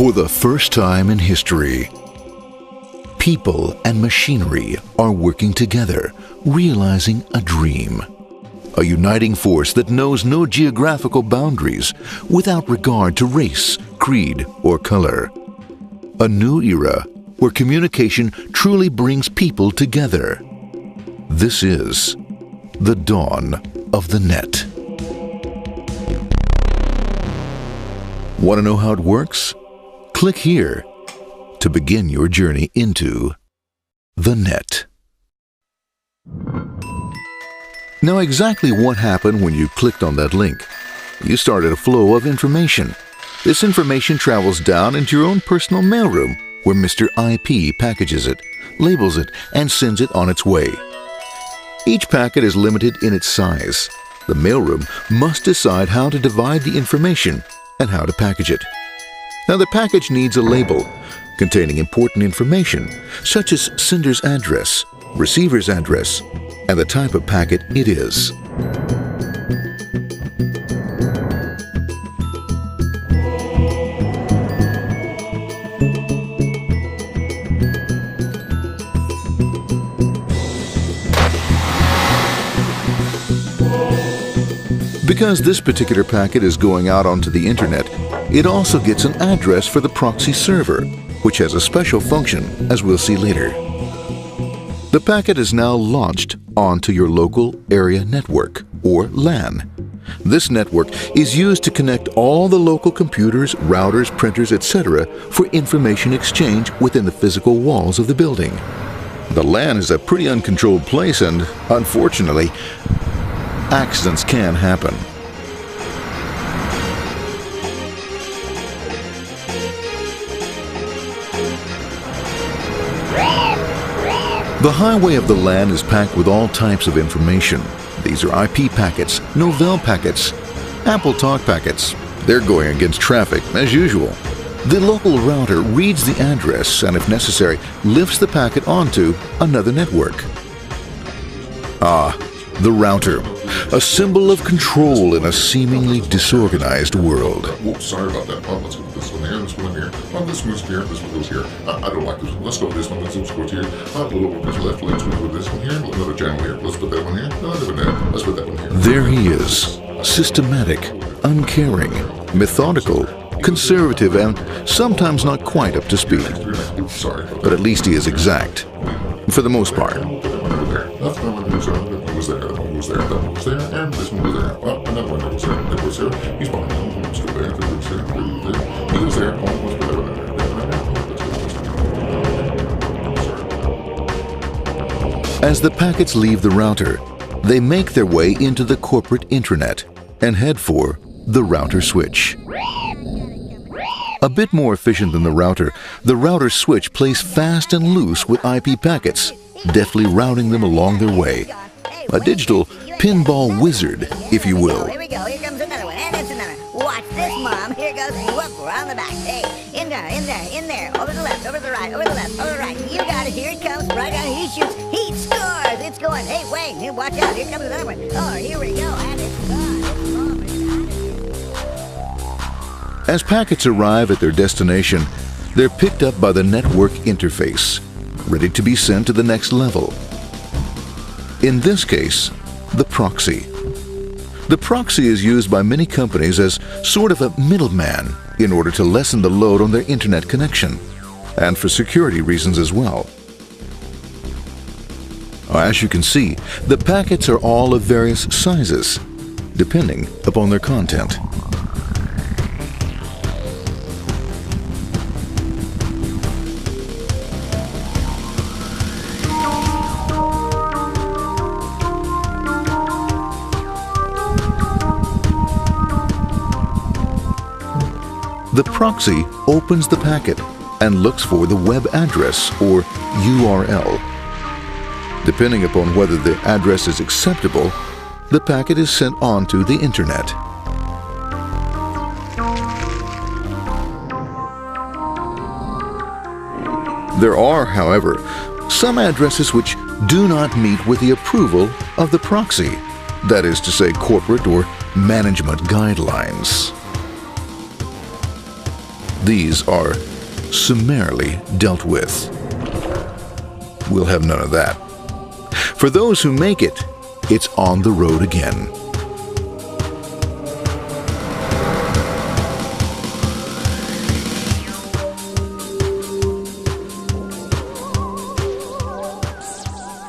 For the first time in history, people and machinery are working together, realizing a dream. A uniting force that knows no geographical boundaries without regard to race, creed, or color. A new era where communication truly brings people together. This is the dawn of the net. Want to know how it works? Click here to begin your journey into the net. Now, exactly what happened when you clicked on that link? You started a flow of information. This information travels down into your own personal mailroom, where Mr. IP packages it, labels it, and sends it on its way. Each packet is limited in its size. The mailroom must decide how to divide the information and how to package it. Now, the package needs a label containing important information, such as sender's address, receiver's address, and the type of packet it is. Because this particular packet is going out onto the internet, it also gets an address for the proxy server, which has a special function, as we'll see later. The packet is now launched onto your local area network, or LAN. This network is used to connect all the local computers, routers, printers, etc. for information exchange within the physical walls of the building. The LAN is a pretty uncontrolled place, and unfortunately, accidents can happen. The highway of the LAN is packed with all types of information. These are IP packets, Novell packets, Apple Talk packets. They're going against traffic, as usual. The local router reads the address and, if necessary, lifts the packet onto another network. The router, a symbol of control in a seemingly disorganized world. Whoops, sorry about that. Let's go with this one here, this one here. This moves here, this one goes here. I don't like this one. Let's go with this one. This one goes here. A little bit left. Let's go with this one here. Another channel here. Let's put that one here. Let's put that one here. There he is, systematic, uncaring, methodical, conservative, and sometimes not quite up to speed. Sorry. But at least he is exact, for the most part. That one goes there, that one goes there, that one goes there, and this one goes there. Well, another one goes there, that goes there. He's fine. Let's go there, that goes there, there. He goes there. Let's put that one there. As the packets leave the router, they make their way into the corporate intranet and head for the router switch. A bit more efficient than the router switch plays fast and loose with IP packets, deftly routing them along their way. A digital pinball wizard, if you will. Here we go, here comes another one, and it's another. Watch this, Mom. Here goes, whoop, we're on the back. Hey, in there, over the left, over the right, over the left, over the right. You got it, here it comes, right on, he shoots, he scores, it's going. Hey, wait, here, watch out, here comes another one. Oh, here we go, and it's gone, As packets arrive at their destination, they're picked up by the network interface, ready to be sent to the next level. In this case, the proxy. The proxy is used by many companies as sort of a middleman in order to lessen the load on their internet connection, and for security reasons as well. As you can see, the packets are all of various sizes, depending upon their content. The proxy opens the packet and looks for the web address, or URL. Depending upon whether the address is acceptable, the packet is sent on to the internet. There are, however, some addresses which do not meet with the approval of the proxy, that is to say, corporate or management guidelines. these are summarily dealt with. We'll have none of that. For those who make it, it's on the road again.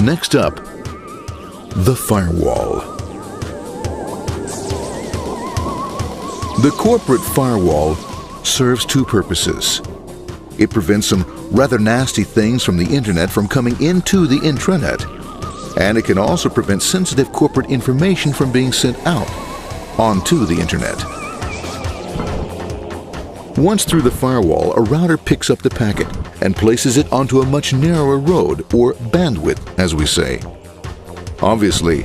Next up, the firewall. The corporate firewall serves two purposes. It prevents some rather nasty things from the internet from coming into the intranet, and it can also prevent sensitive corporate information from being sent out onto the internet. Once through the firewall, a router picks up the packet and places it onto a much narrower road, or bandwidth, as we say. Obviously,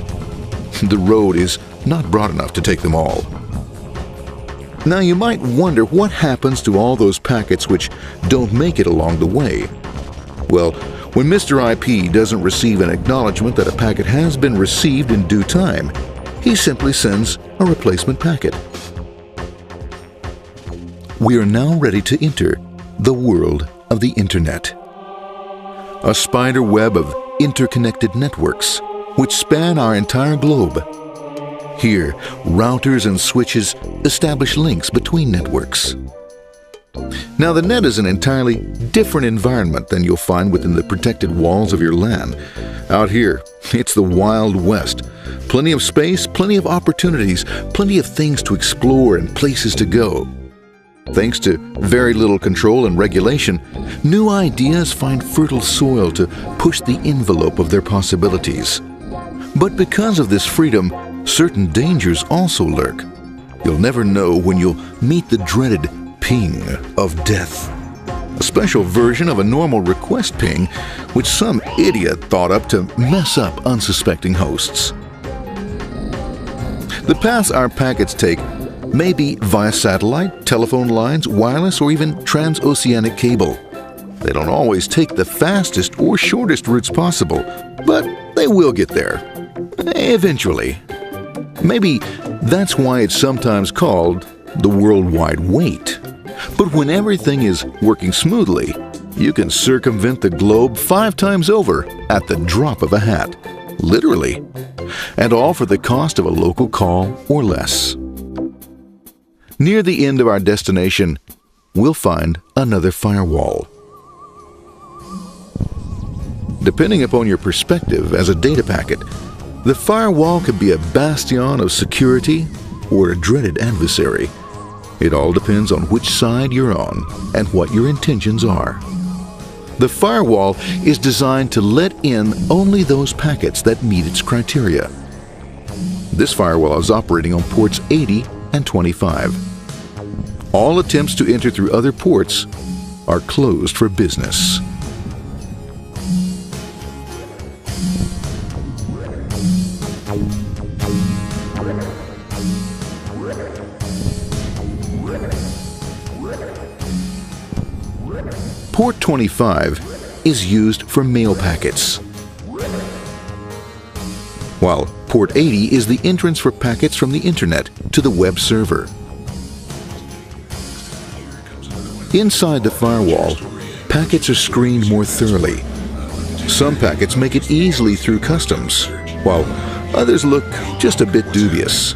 the road is not broad enough to take them all. Now you might wonder what happens to all those packets which don't make it along the way. Well, when Mr. IP doesn't receive an acknowledgement that a packet has been received in due time, he simply sends a replacement packet. We are now ready to enter the world of the Internet. A spider web of interconnected networks which span our entire globe. Here, routers and switches establish links between networks. Now, the net is an entirely different environment than you'll find within the protected walls of your LAN. Out here, it's the Wild West. Plenty of space, plenty of opportunities, plenty of things to explore and places to go. Thanks to very little control and regulation, new ideas find fertile soil to push the envelope of their possibilities. But because of this freedom, certain dangers also lurk. You'll never know when you'll meet the dreaded ping of death. A special version of a normal request ping, which some idiot thought up to mess up unsuspecting hosts. The paths our packets take may be via satellite, telephone lines, wireless, or even transoceanic cable. They don't always take the fastest or shortest routes possible, but they will get there. Eventually. Maybe that's why it's sometimes called the worldwide wait. But when everything is working smoothly, you can circumvent the globe 5 times over at the drop of a hat. Literally. And all for the cost of a local call or less. Near the end of our destination, we'll find another firewall. Depending upon your perspective as a data packet, the firewall could be a bastion of security or a dreaded adversary. It all depends on which side you're on and what your intentions are. The firewall is designed to let in only those packets that meet its criteria. This firewall is operating on ports 80 and 25. All attempts to enter through other ports are closed for business. Port 25 is used for mail packets, while Port 80 is the entrance for packets from the Internet to the web server. Inside the firewall, packets are screened more thoroughly. Some packets make it easily through customs, while others look just a bit dubious.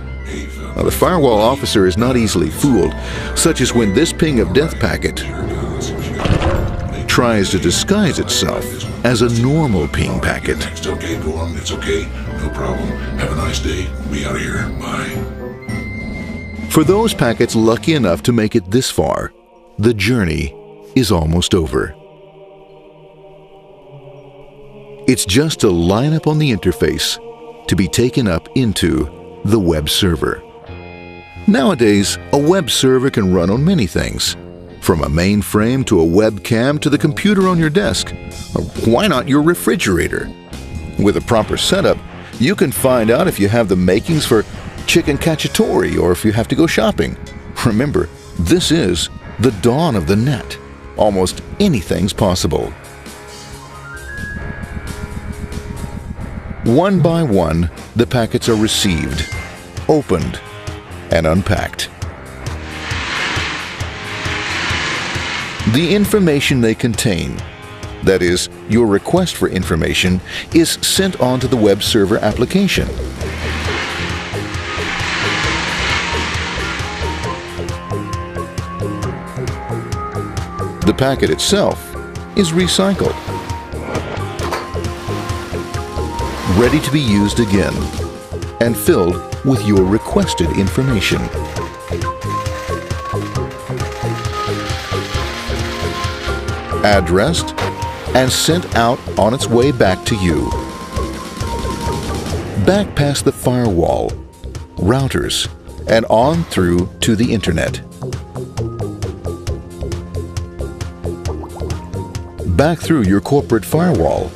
Now, the firewall officer is not easily fooled, such as when this ping of death packet tries to disguise itself as a normal ping packet. It's okay, go on, it's okay, no problem. Have a nice day, be out of here, bye. For those packets lucky enough to make it this far, the journey is almost over. It's just a lineup on the interface to be taken up into the web server. Nowadays, a web server can run on many things, from a mainframe to a webcam to the computer on your desk, or why not your refrigerator? With a proper setup, you can find out if you have the makings for chicken cacciatore or if you have to go shopping. Remember, this is the dawn of the net. Almost anything's possible. One by one, the packets are received, opened, and unpacked. The information they contain, that is, your request for information, is sent on to the web server application. The packet itself is recycled, ready to be used again, and filled with your requested information. Addressed and sent out on its way back to you. Back past the firewall, routers, and on through to the internet. Back through your corporate firewall.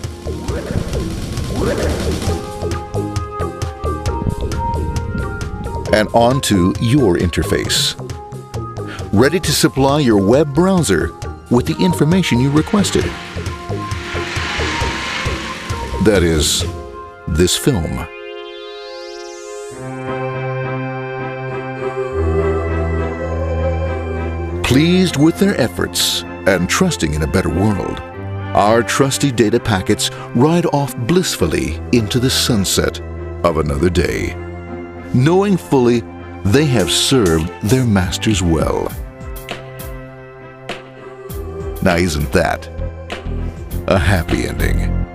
And onto your interface. Ready to supply your web browser with the information you requested. That is, this film. Pleased with their efforts and trusting in a better world, our trusty data packets ride off blissfully into the sunset of another day, knowing fully they have served their masters well. Now, isn't that a happy ending?